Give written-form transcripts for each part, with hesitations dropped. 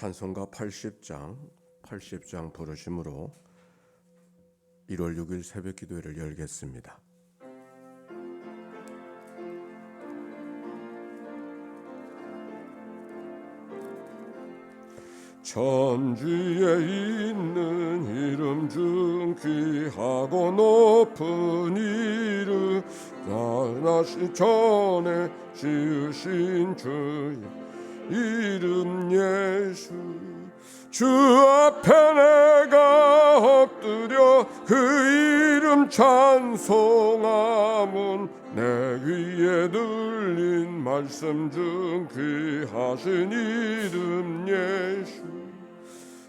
찬송가 80장 부르심으로 1월 6일 새벽 기도회를 열겠습니다. 천지에 있는 이름 중 귀하고 높은 이름, 나시 전에 지으신 주의 이름 예수. 주 앞에 내가 엎드려 그 이름 찬송하면 내 귀에 들린 말씀 중 귀하신 이름 예수.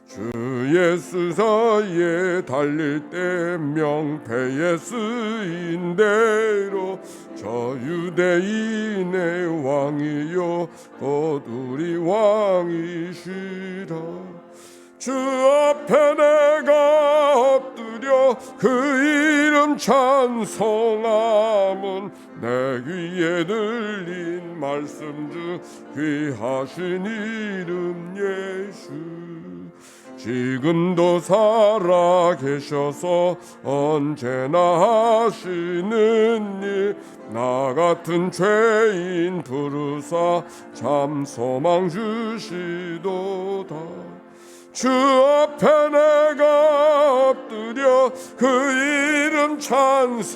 주 예수 사이에 달릴 때 명패에 쓰인 대로 저 유대인의 왕이요 곧 우리 왕이시라. 주 앞에 내가 엎드려 그 이름 찬송하면 내 귀에 들린 말씀 중 귀하신 이름 예수. 지금도 살아 계셔서 언제나 하시는 일, 나 같은 죄인 부르사 참 소망 주시도다. 주 앞에 내가 엎드려 그 이름 찬송하면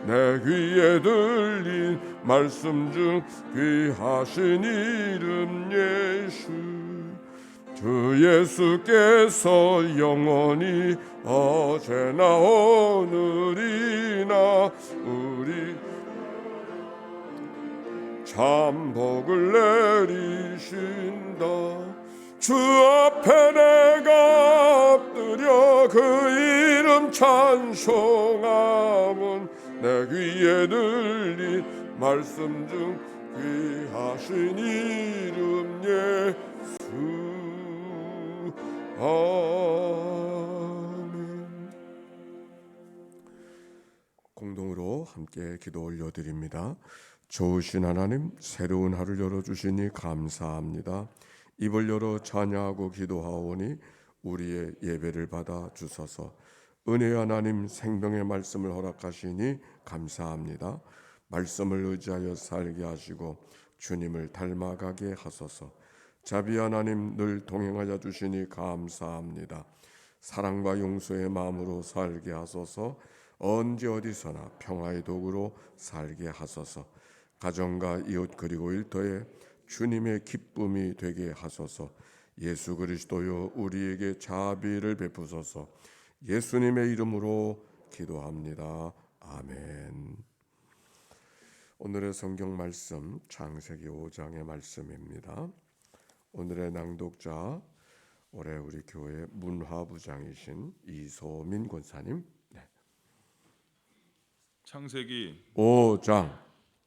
내 귀에 들린 말씀 중 귀하신 이름 예수. 주 예수께서 영원히 어제나 오늘이나 우리 참 복을 내리신다. 주 앞에 내가 엎드려 그 이름 찬송하면 내 귀에 들린 말씀 중 귀하신 이름 예수. 아멘. 공동으로 함께 기도 올려드립니다. 좋으신 하나님, 새로운 하루를 열어주시니 감사합니다. 입을 열어 찬양하고 기도하오니 우리의 예배를 받아 주소서. 은혜의 하나님, 생명의 말씀을 허락하시니 감사합니다. 말씀을 의지하여 살게 하시고 주님을 닮아가게 하소서. 자비 하나님, 늘 동행하여 주시니 감사합니다. 사랑과 용서의 마음으로 살게 하소서. 언제 어디서나 평화의 도구로 살게 하소서. 가정과 이웃 그리고 일터에 주님의 기쁨이 되게 하소서. 예수 그리스도여, 우리에게 자비를 베푸소서. 예수님의 이름으로 기도합니다. 아멘. 오늘의 성경 말씀 창세기 5장의 말씀입니다. 오늘의 낭독자, 올해 우리 교회 문화부장이신 이소민 권사님. 창세기 5장.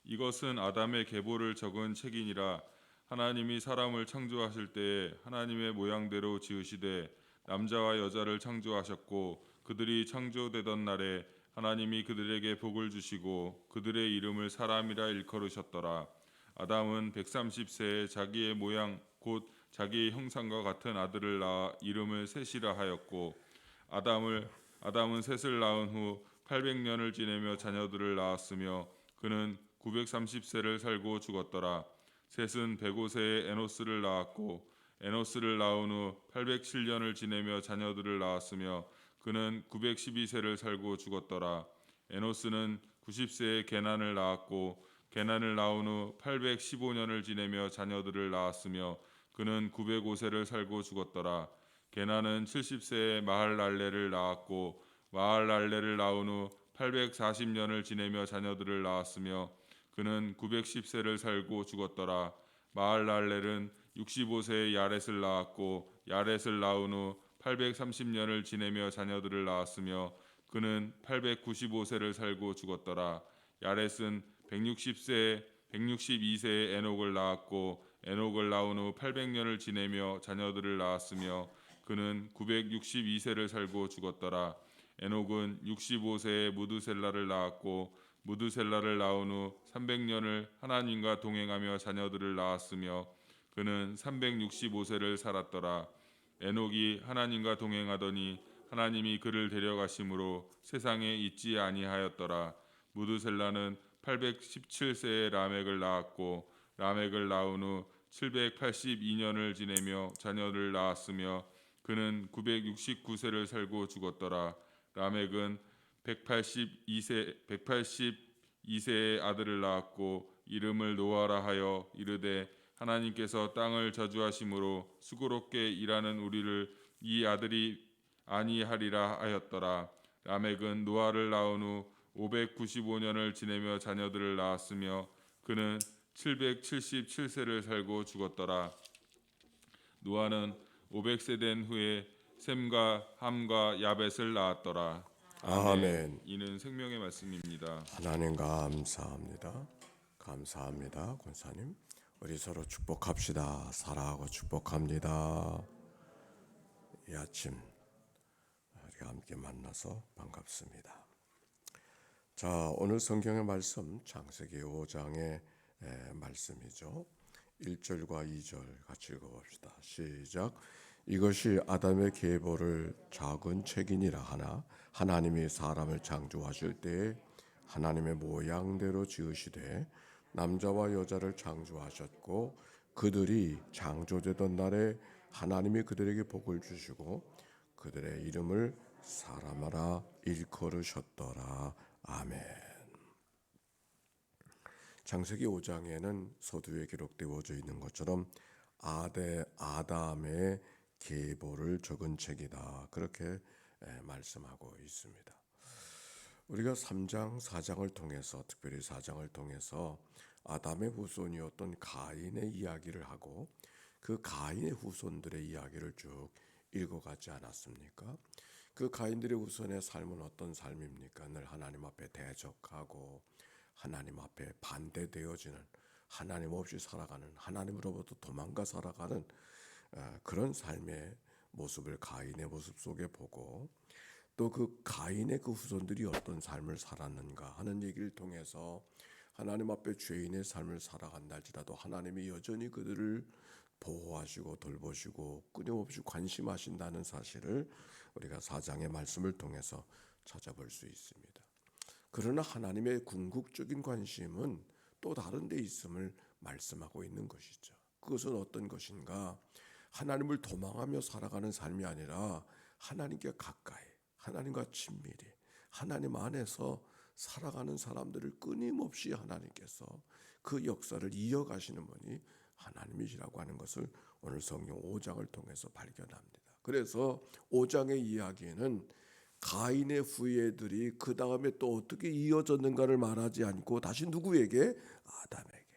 이것은 아담의 계보를 적은 책이니라. 하나님이 사람을 창조하실 때에 하나님의 모양대로 지으시되 남자와 여자를 창조하셨고, 그들이 창조되던 날에 하나님이 그들에게 복을 주시고 그들의 이름을 사람이라 일컬으셨더라. 아담은 130세에 자기의 모양 곧 자기의 형상과 같은 아들을 낳아 이름을 셋이라 하였고, 아담은 셋을 낳은 후 800년을 지내며 자녀들을 낳았으며 그는 930세를 살고 죽었더라. 셋은 105세에 에노스를 낳았고, 에노스를 낳은 후 807년을 지내며 자녀들을 낳았으며 그는 912세를 살고 죽었더라. 에노스는 90세에 게난을 낳았고, 게난을 낳은 후 815년을 지내며 자녀들을 낳았으며 그는 905세를 살고 죽었더라. 게난은 70세에 마할랄레를 낳았고, 마할랄레를 낳은 후 840년을 지내며 자녀들을 낳았으며 그는 910세를 살고 죽었더라. 마할랄렐은 65세에 야렛을 낳았고, 야렛을 낳은 후 830년을 지내며 자녀들을 낳았으며 그는 895세를 살고 죽었더라. 야렛은 162세에 에녹을 낳았고, 에녹을 낳은 후 800년을 지내며 자녀들을 낳았으며 그는 962세를 살고 죽었더라. 에녹은 65세에 무드셀라를 낳았고, 무드셀라를 낳은 후 300년을 하나님과 동행하며 자녀들을 낳았으며 그는 365세를 살았더라. 에녹이 하나님과 동행하더니 하나님이 그를 데려가심으로 세상에 있지 아니하였더라. 무드셀라는 817세에 라멕을 낳았고 라멕을 낳은 후 782년을 지내며 자녀를 낳았으며 그는 969세를 살고 죽었더라. 라멕은 182세의 아들을 낳았고 이름을 노아라 하여 이르되 하나님께서 땅을 저주하심으로 수고롭게 일하는 우리를 이 아들이 아니하리라 하였더라. 라멕은 노아를 낳은 후 595년을 지내며 자녀들을 낳았으며 그는 777세를 살고 죽었더라. 노아는 500세 된 후에 셈과 함과 야벳을 낳았더라. 아멘. 이는 생명의 말씀입니다. 하나님 감사합니다. 감사합니다, 권사님. 우리 서로 축복합시다. 사랑하고 축복합니다. 이 아침 우리가 함께 만나서 반갑습니다. 자, 오늘 성경의 말씀 창세기 5장의 말씀이죠. 1절과 2절 같이 읽어봅시다. 시작. 이것이 아담의 계보를 작은 책이니라 하나 하나님이 사람을 창조하실 때에 하나님의 모양대로 지으시되 남자와 여자를 창조하셨고 그들이 창조되던 날에 하나님이 그들에게 복을 주시고 그들의 이름을 사람하라 일컬으셨더라. 아멘. 창세기 5장에는 서두에 기록되어져 있는 것처럼 아담의 계보를 적은 책이다. 그렇게 말씀하고 있습니다. 우리가 3장, 4장을 통해서 특별히 4장을 통해서 아담의 후손이었던 가인의 이야기를 하고 그 가인의 후손들의 이야기를 쭉 읽어가지 않았습니까? 그 가인들의 후손의 삶은 어떤 삶입니까? 늘 하나님 앞에 대적하고 하나님 앞에 반대되어지는 하나님 없이 살아가는 하나님으로부터 도망가 살아가는 그런 삶의 모습을 가인의 모습 속에 보고 또 그 가인의 그 후손들이 어떤 삶을 살았는가 하는 얘기를 통해서 하나님 앞에 죄인의 삶을 살아간다 할지라도 하나님이 여전히 그들을 보호하시고 돌보시고 끊임없이 관심하신다는 사실을 우리가 4장의 말씀을 통해서 찾아볼 수 있습니다. 그러나 하나님의 궁극적인 관심은 또 다른 데 있음을 말씀하고 있는 것이죠. 그것은 어떤 것인가? 하나님을 도망하며 살아가는 삶이 아니라 하나님께 가까이, 하나님과 친밀히, 하나님 안에서 살아가는 사람들을 끊임없이 하나님께서 그 역사를 이어가시는 분이 하나님이시라고 하는 것을 오늘 성경 5장을 통해서 발견합니다. 그래서 5장의 이야기는 가인의 후예들이 그 다음에 또 어떻게 이어졌는가를 말하지 않고 다시 누구에게? 아담에게.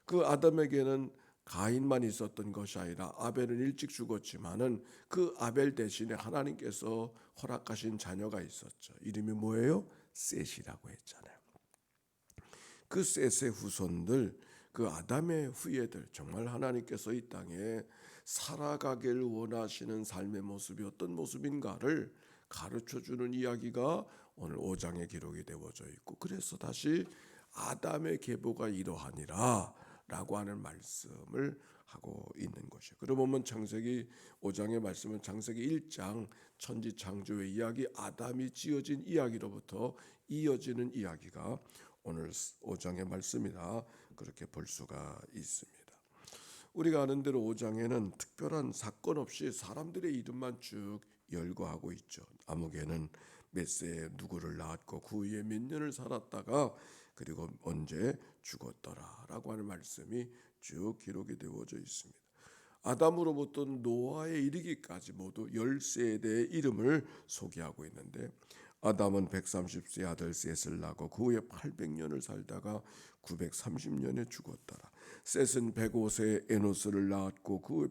그 아담에게는 가인만 있었던 것이 아니라 아벨은 일찍 죽었지만은 그 아벨 대신에 하나님께서 허락하신 자녀가 있었죠. 이름이 뭐예요? 셋이라고 했잖아요. 그 셋의 후손들, 그 아담의 후예들, 정말 하나님께서 이 땅에 살아가기를 원하시는 삶의 모습이 어떤 모습인가를 가르쳐주는 이야기가 오늘 5장에 기록이 되어져 있고, 그래서 다시 아담의 계보가 이러하니라 라고 하는 말씀을 하고 있는 것이에요. 그러면 창세기 5장의 말씀은 창세기 1장 천지 창조의 이야기, 아담이 지어진 이야기로부터 이어지는 이야기가 오늘 5장의 말씀이다. 그렇게 볼 수가 있습니다. 우리가 아는 대로 5장에는 특별한 사건 없이 사람들의 이름만 쭉 열거하고 있죠. 아무개는 몇 세에 누구를 낳았고 그 후에 몇 년을 살았다가 그리고 언제 죽었더라라고 하는 말씀이 쭉 기록이 되어져 있습니다. 아담으로부터 노아에 이르기까지 모두 10세대의 이름을 소개하고 있는데 아담은 130세 아들 셋을 낳고 그 후에 800년을 살다가 930년에 죽었더라. 셋은 105세에 에노스를 낳았고 그 후에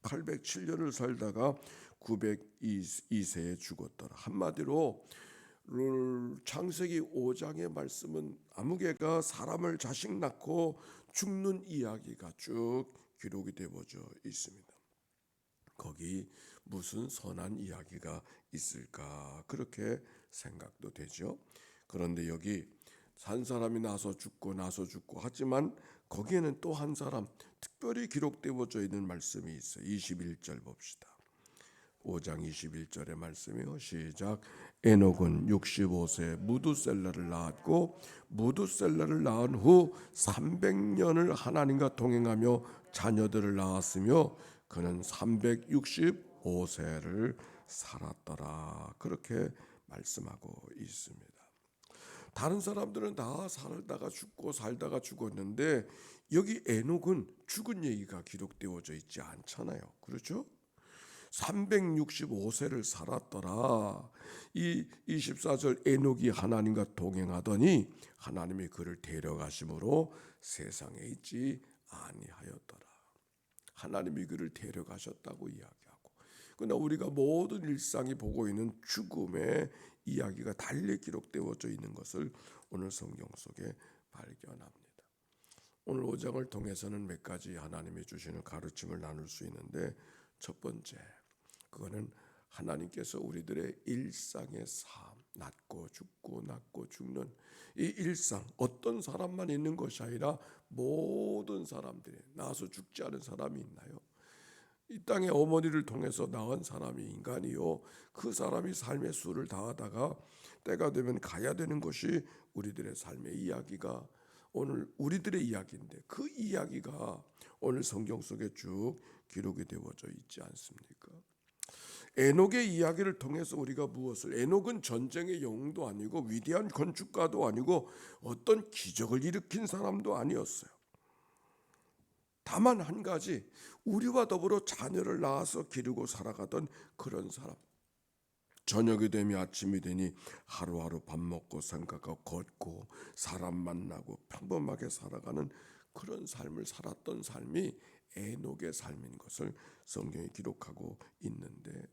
807년을 살다가 902세에 죽었더라. 한마디로 창세기 5장의 말씀은 아무개가 사람을 자식 낳고 죽는 이야기가 쭉 기록이 되어져 있습니다. 거기 무슨 선한 이야기가 있을까 그렇게 생각도 되죠. 그런데 여기 산 사람이 나서 죽고 하지만 거기에는 또 한 사람 특별히 기록되어져 있는 말씀이 있어요. 21절 봅시다. 5장 21절의 말씀이요. 시작. 에녹은 65세 무두셀라를 낳았고 무두셀라를 낳은 후 300년을 하나님과 동행하며 자녀들을 낳았으며 그는 365세를 살았더라. 그렇게 말씀하고 있습니다. 다른 사람들은 다 살다가 죽고 살다가 죽었는데 여기 에녹은 죽은 얘기가 기록되어져 있지 않잖아요. 그렇죠? 365세를 살았더라. 이 24절 에녹이 하나님과 동행하더니 하나님이 그를 데려가심으로 세상에 있지 아니하였더라. 하나님이 그를 데려가셨다고 이야기하고, 그러나 우리가 모든 일상이 보고 있는 죽음의 이야기가 달리 기록되어져 있는 것을 오늘 성경 속에 발견합니다. 오늘 5장을 통해서는 몇 가지 하나님이 주시는 가르침을 나눌 수 있는데, 첫 번째, 그거는 하나님께서 우리들의 일상의 삶, 낳고 죽고 낳고 죽는 이 일상, 어떤 사람만 있는 것이 아니라 모든 사람들이, 낳아서 죽지 않은 사람이 있나요? 이 땅에 어머니를 통해서 낳은 사람이 인간이요, 그 사람이 삶의 수를 다하다가 때가 되면 가야 되는 것이 우리들의 삶의 이야기가 오늘 우리들의 이야기인데, 그 이야기가 오늘 성경 속에 쭉 기록이 되어져 있지 않습니까? 에녹의 이야기를 통해서 우리가 무엇을, 에녹은 전쟁의 영웅도 아니고 위대한 건축가도 아니고 어떤 기적을 일으킨 사람도 아니었어요. 다만 한 가지, 우리와 더불어 자녀를 낳아서 기르고 살아가던 그런 사람. 저녁이 되면 아침이 되니 하루하루 밥 먹고 생각하고 걷고 사람 만나고 평범하게 살아가는 그런 삶을 살았던 삶이 에녹의 삶인 것을 성경이 기록하고 있는데,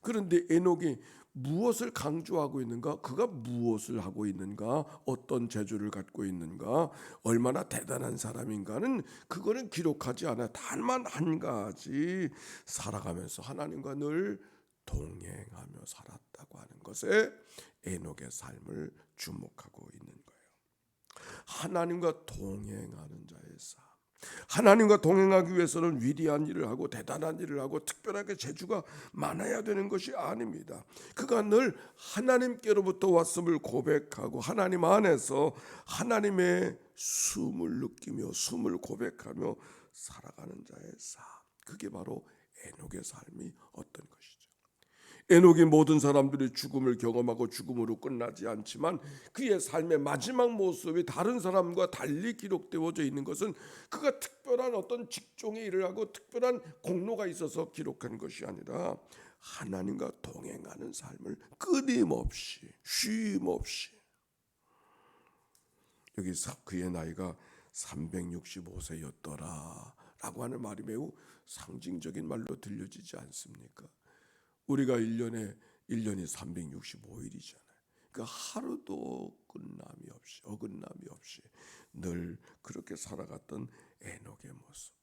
그런데 에녹이 무엇을 강조하고 있는가? 그가 무엇을 하고 있는가? 어떤 재주를 갖고 있는가? 얼마나 대단한 사람인가는 그거는 기록하지 않아요. 단만 한 가지, 살아가면서 하나님과 늘 동행하며 살았다고 하는 것에 에녹의 삶을 주목하고 있는 거예요. 하나님과 동행하는 자의 삶. 하나님과 동행하기 위해서는 위대한 일을 하고 대단한 일을 하고 특별하게 재주가 많아야 되는 것이 아닙니다. 그가 늘 하나님께로부터 왔음을 고백하고 하나님 안에서 하나님의 숨을 느끼며 숨을 고백하며 살아가는 자의 삶. 그게 바로 에녹의 삶이 어떤 것이죠. 에녹이 모든 사람들이 죽음을 경험하고 죽음으로 끝나지 않지만 그의 삶의 마지막 모습이 다른 사람과 달리 기록되어져 있는 것은 그가 특별한 어떤 직종의 일을 하고 특별한 공로가 있어서 기록한 것이 아니라 하나님과 동행하는 삶을 끊임없이 쉼없이, 여기서 그의 나이가 365세였더라 라고 하는 말이 매우 상징적인 말로 들려지지 않습니까? 우리가 1년이 365일이잖아요. 그러니까 하루도 끝남이 없이, 어긋남이 없이 늘 그렇게 살아갔던 에녹의 모습.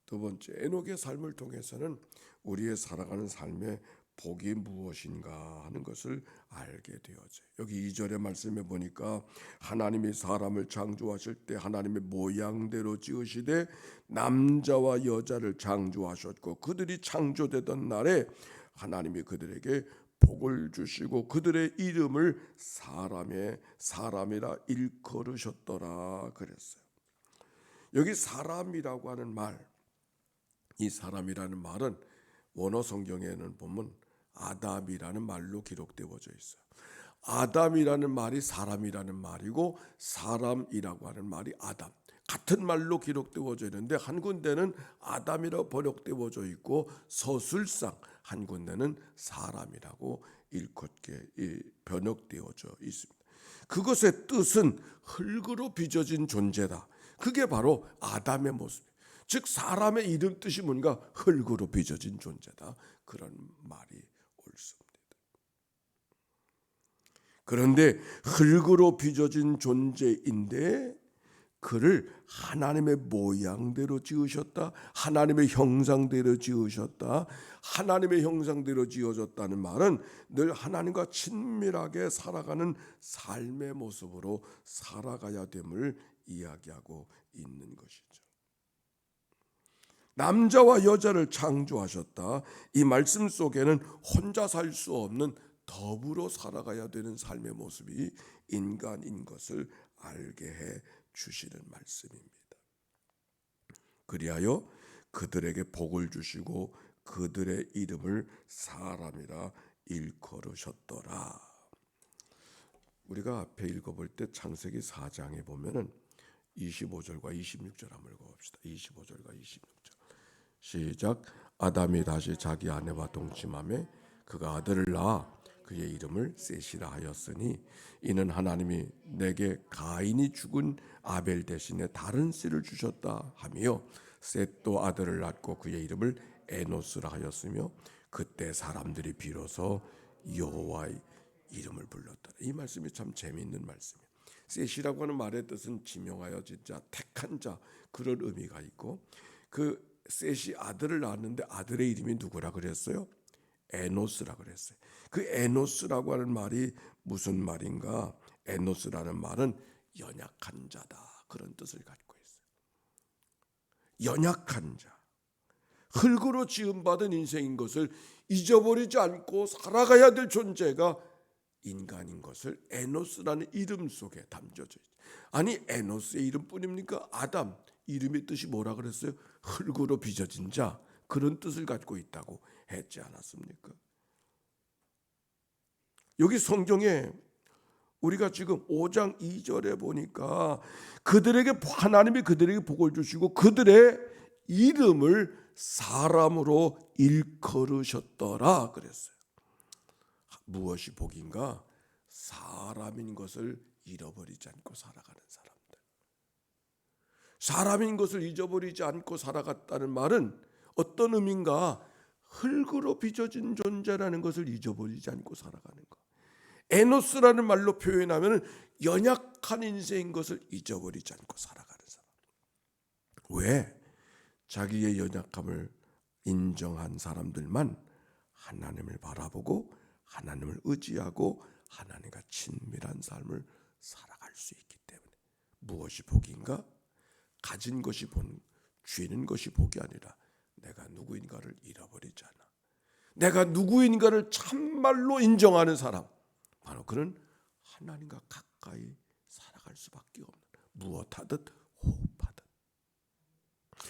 두 번째, 에녹의 삶을 통해서는 우리의 살아가는 삶의 복이 무엇인가 하는 것을 알게 되어져요. 여기 2절의 말씀에 보니까 하나님이 사람을 창조하실 때 하나님의 모양대로 지으시되 남자와 여자를 창조하셨고 그들이 창조되던 날에 하나님이 그들에게 복을 주시고 그들의 이름을 사람이라 일컬으셨더라 그랬어요. 여기 사람이라고 하는 말, 이 사람이라는 말은 원어 성경에는 보면 아담이라는 말로 기록되어져 있어요. 아담이라는 말이 사람이라는 말이고 사람이라고 하는 말이 아담, 같은 말로 기록되어져 있는데 한 군데는 아담이라고 번역되어져 있고 서술상 한 군데는 사람이라고 일컫게 번역되어져 있습니다. 그것의 뜻은 흙으로 빚어진 존재다. 그게 바로 아담의 모습, 즉 사람의 이름 뜻이 뭔가 흙으로 빚어진 존재다, 그런 말이 옳습니다. 그런데 흙으로 빚어진 존재인데 그를 하나님의 모양대로 지으셨다. 하나님의 형상대로 지으셨다. 하나님의 형상대로 지어졌다는 말은 늘 하나님과 친밀하게 살아가는 삶의 모습으로 살아가야 됨을 이야기하고 있는 것이죠. 남자와 여자를 창조하셨다. 이 말씀 속에는 혼자 살 수 없는 더불어 살아가야 되는 삶의 모습이 인간인 것을 알게 해 주시는 말씀입니다. 그리하여 그들에게 복을 주시고 그들의 이름을 사람이라 일컬으셨더라. 우리가 앞에 읽어볼 때 창세기 4장에 보면은 25절과 26절 한번 읽어봅시다. 25절과 26절 시작. 아담이 다시 자기 아내와 동침하매 그가 아들을 낳아 그의 이름을 셋이라 하였으니 이는 하나님이 내게 가인이 죽은 아벨 대신에 다른 씨를 주셨다 하며 셋도 아들을 낳고 그의 이름을 에노스라 하였으며 그때 사람들이 비로소 여호와의 이름을 불렀다. 이 말씀이 참 재미있는 말씀이에요. 셋이라고 하는 말의 뜻은 지명하여 진짜 택한 자 그런 의미가 있고 그 셋이 아들을 낳았는데 아들의 이름이 누구라 그랬어요? 에노스라 그랬어요. 그 에노스라고 하는 말이 무슨 말인가? 에노스라는 말은 연약한 자다 그런 뜻을 갖고 있어요. 연약한 자, 흙으로 지음받은 인생인 것을 잊어버리지 않고 살아가야 될 존재가 인간인 것을 에노스라는 이름 속에 담겨져 있어요. 아니 에노스의 이름뿐입니까? 아담 이름의 뜻이 뭐라 그랬어요? 흙으로 빚어진 자 그런 뜻을 갖고 있다고 했지 않았습니까? 여기 성경에 우리가 지금 5장 2절에 보니까 하나님이 그들에게 복을 주시고 그들의 이름을 사람으로 일컬으셨더라 그랬어요. 무엇이 복인가? 사람인 것을 잃어버리지 않고 살아가는 사람들. 사람인 것을 잊어버리지 않고 살아갔다는 말은 어떤 의미인가? 흙으로 빚어진 존재라는 것을 잊어버리지 않고 살아가는 것. 에노스라는 말로 표현하면 연약한 인생인 것을 잊어버리지 않고 살아가는 사람. 왜? 자기의 연약함을 인정한 사람들만 하나님을 바라보고 하나님을 의지하고 하나님과 친밀한 삶을 살아갈 수 있기 때문에. 무엇이 복인가? 가진 것이 쥐는 것이 복이 아니라 내가 누구인가를 잃어버리지 않아. 내가 누구인가를 참말로 인정하는 사람. 바로 그는 하나님과 가까이 살아갈 수밖에 없는 무엇하듯 호흡하듯.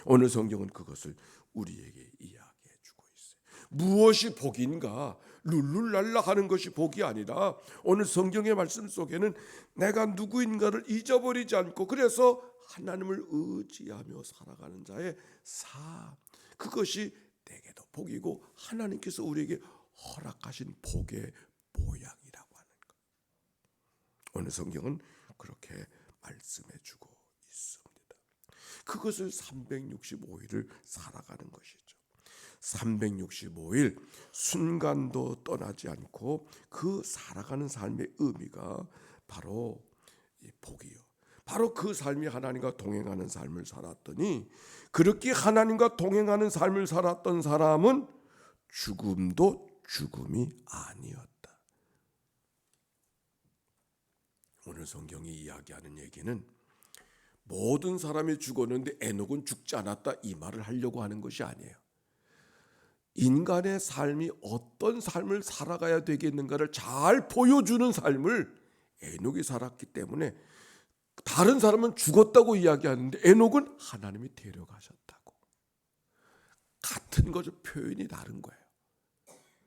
오늘 성경은 그것을 우리에게 이야기해 주고 있어요. 무엇이 복인가? 룰룰랄라 하는 것이 복이 아니라 오늘 성경의 말씀 속에는 내가 누구인가를 잊어버리지 않고 그래서 하나님을 의지하며 살아가는 자의 삶. 그것이 내게도 복이고 하나님께서 우리에게 허락하신 복의 모양이라고 하는 것. 오늘 성경은 그렇게 말씀해 주고 있습니다. 그것을 365일을 살아가는 것이죠. 365일 순간도 떠나지 않고 그 살아가는 삶의 의미가 바로 이 복이요. 바로 그 삶이 하나님과 동행하는 삶을 살았더니 그렇게 하나님과 동행하는 삶을 살았던 사람은 죽음도 죽음이 아니었다. 오늘 성경이 이야기하는 얘기는 모든 사람이 죽었는데 에녹은 죽지 않았다 이 말을 하려고 하는 것이 아니에요. 인간의 삶이 어떤 삶을 살아가야 되겠는가를 잘 보여주는 삶을 에녹이 살았기 때문에 다른 사람은 죽었다고 이야기하는데 에녹은 하나님이 데려가셨다고. 같은 거죠. 표현이 다른 거예요.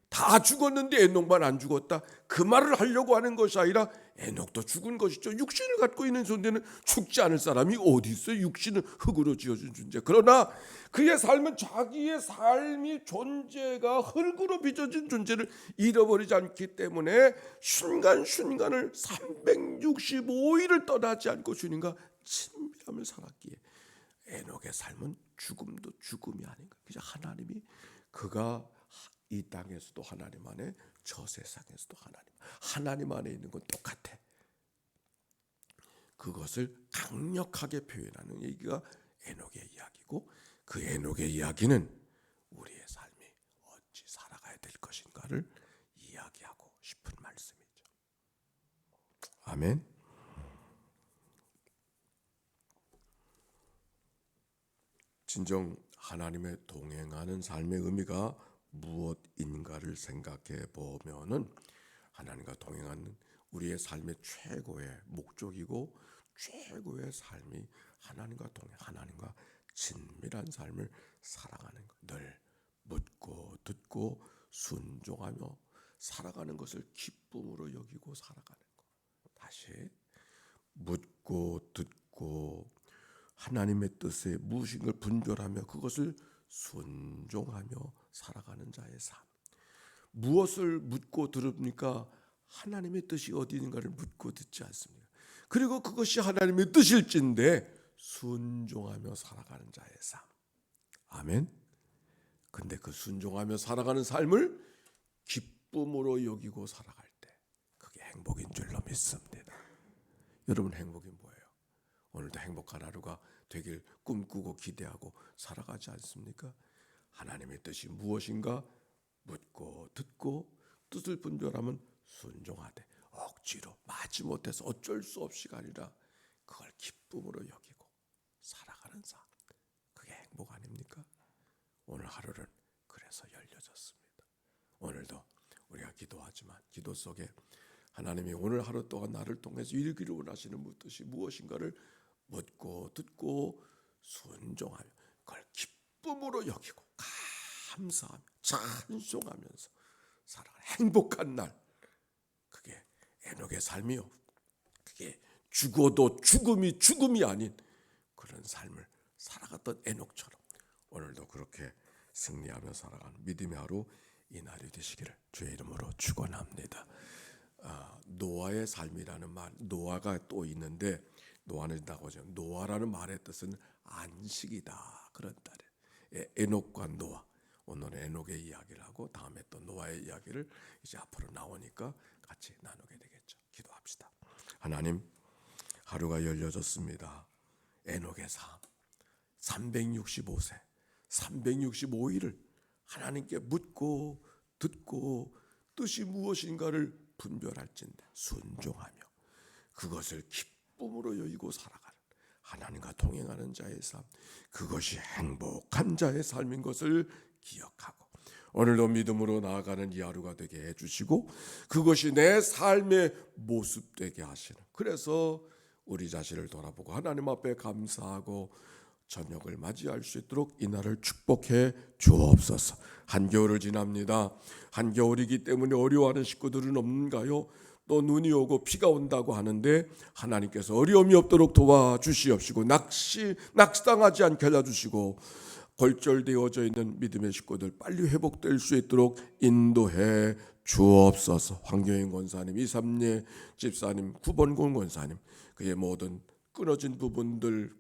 다 죽었는데 에녹만 안 죽었다. 그 말을 하려고 하는 것이 아니라 에녹도 죽은 것이죠. 육신을 갖고 있는 존재는 죽지 않을 사람이 어디 있어요. 육신은 흙으로 지어준 존재. 그러나 그의 삶은 자기의 삶이 존재가 흙으로 빚어진 존재를 잃어버리지 않기 때문에 순간순간을 365일을 떠나지 않고 주님과 친밀함을 살았기에 에녹의 삶은 죽음도 죽음이 아닌가. 그저 하나님이 그가 이 땅에서도 하나님 안에 저 세상에서도 하나님 안에 있는 건 똑같아. 그것을 강력하게 표현하는 얘기가 에녹의 이야기고, 그 에녹의 이야기는 우리의 삶이 어찌 살아가야 될 것인가를 이야기하고 싶은 말씀이죠. 아멘. 진정 하나님의 동행하는 삶의 의미가 무엇인가를 생각해 보면은, 하나님과 동행하는 우리의 삶의 최고의 목적이고 최고의 삶이 하나님과 동행, 하나님과 친밀한 삶을 살아가는 것, 늘 묻고 듣고 순종하며 살아가는 것을 기쁨으로 여기고 살아가는 것. 다시 묻고 듣고 하나님의 뜻에 무엇인가 분별하며 그것을 순종하며 살아가는 자의 삶. 무엇을 묻고 들읍니까? 하나님의 뜻이 어디 있는가를 묻고 듣지 않습니까? 그리고 그것이 하나님의 뜻일진데 순종하며 살아가는 자의 삶. 아멘. 근데 그 순종하며 살아가는 삶을 기쁨으로 여기고 살아갈 때 그게 행복인 줄로 믿습니다. 여러분, 행복이 뭐예요? 오늘도 행복한 하루가 되길 꿈꾸고 기대하고 살아가지 않습니까? 하나님의 뜻이 무엇인가 묻고 듣고 뜻을 분별하면 순종하되, 억지로 마지못해서 어쩔 수 없이가 아니라 그걸 기쁨으로 여기고 살아가는 삶, 그게 행복 아닙니까? 오늘 하루는 그래서 열려졌습니다. 오늘도 우리가 기도하지만 기도 속에 하나님이 오늘 하루 동안 나를 통해서 이루기를 원하시는 뜻이 무엇인가를 묻고 듣고 순종하며 그걸 기쁨으로 여기고 감사하며 찬송하면서 살아가는 행복한 날, 그게 에녹의 삶이요. 그게 죽어도 죽음이 아닌 그런 삶을 살아갔던 에녹처럼 오늘도 그렇게 승리하며 살아가는 믿음의 하루 이 날이 되시기를 주의 이름으로 축원합니다. 노아의 삶이라는 말, 노아가 또 있는데, 노아는 나오죠. 노아라는 말의 뜻은 안식이다, 그런 딸에 에녹과 노아. 오늘은 에녹의 이야기를 하고 다음에 또 노아의 이야기를 이제 앞으로 나오니까 같이 나누게 되겠죠. 기도합시다. 하나님, 하루가 열려졌습니다. 에녹의 삶 365세 365일을 하나님께 묻고 듣고 뜻이 무엇인가를 분별할진대 순종하며 그것을 기쁨으로 여기고 살아가는 하나님과 동행하는 자의 삶, 그것이 행복한 자의 삶인 것을 기억하고 오늘도 믿음으로 나아가는 이 하루가 되게 해주시고 그것이 내 삶의 모습 되게 하시는, 그래서 우리 자신을 돌아보고 하나님 앞에 감사하고 저녁을 맞이할 수 있도록 이 날을 축복해 주옵소서. 한겨울을 지납니다. 한겨울이기 때문에 어려워하는 식구들은 없는가요? 또 눈이 오고 비가 온다고 하는데 하나님께서 어려움이 없도록 도와주시옵시고 낙시당하지 않게 해주시고 골절되어져 있는 믿음의 식구들 빨리 회복될 수 있도록 인도해 주옵소서. 황교인 권사님, 이삼례 집사님, 구본곤 권사님, 그의 모든 끊어진 부분들,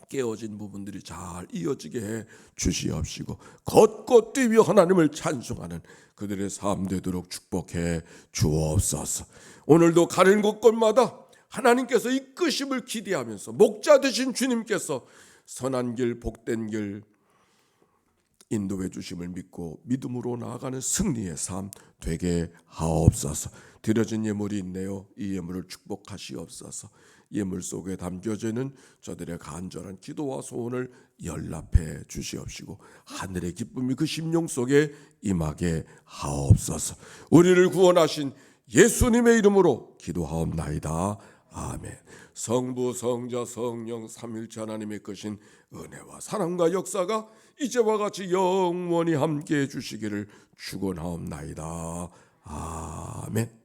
깨어진 부분들이 잘 이어지게 해 주시옵시고 걷고 뛰며 하나님을 찬송하는 그들의 삶 되도록 축복해 주옵소서. 오늘도 가는 곳곳마다 하나님께서 이끄심을 기대하면서 목자 되신 주님께서 선한 길, 복된 길 인도해 주심을 믿고 믿음으로 나아가는 승리의 삶 되게 하옵소서. 드려진 예물이 있네요. 이 예물을 축복하시옵소서. 예물 속에 담겨져 있는 저들의 간절한 기도와 소원을 연락해 주시옵시고 하늘의 기쁨이 그 심령 속에 임하게 하옵소서. 우리를 구원하신 예수님의 이름으로 기도하옵나이다. 아멘. 성부, 성자, 성령 삼일체 하나님의 크신 은혜와 사랑과 역사가 이제와 같이 영원히 함께해 주시기를 축원하옵나이다. 아멘.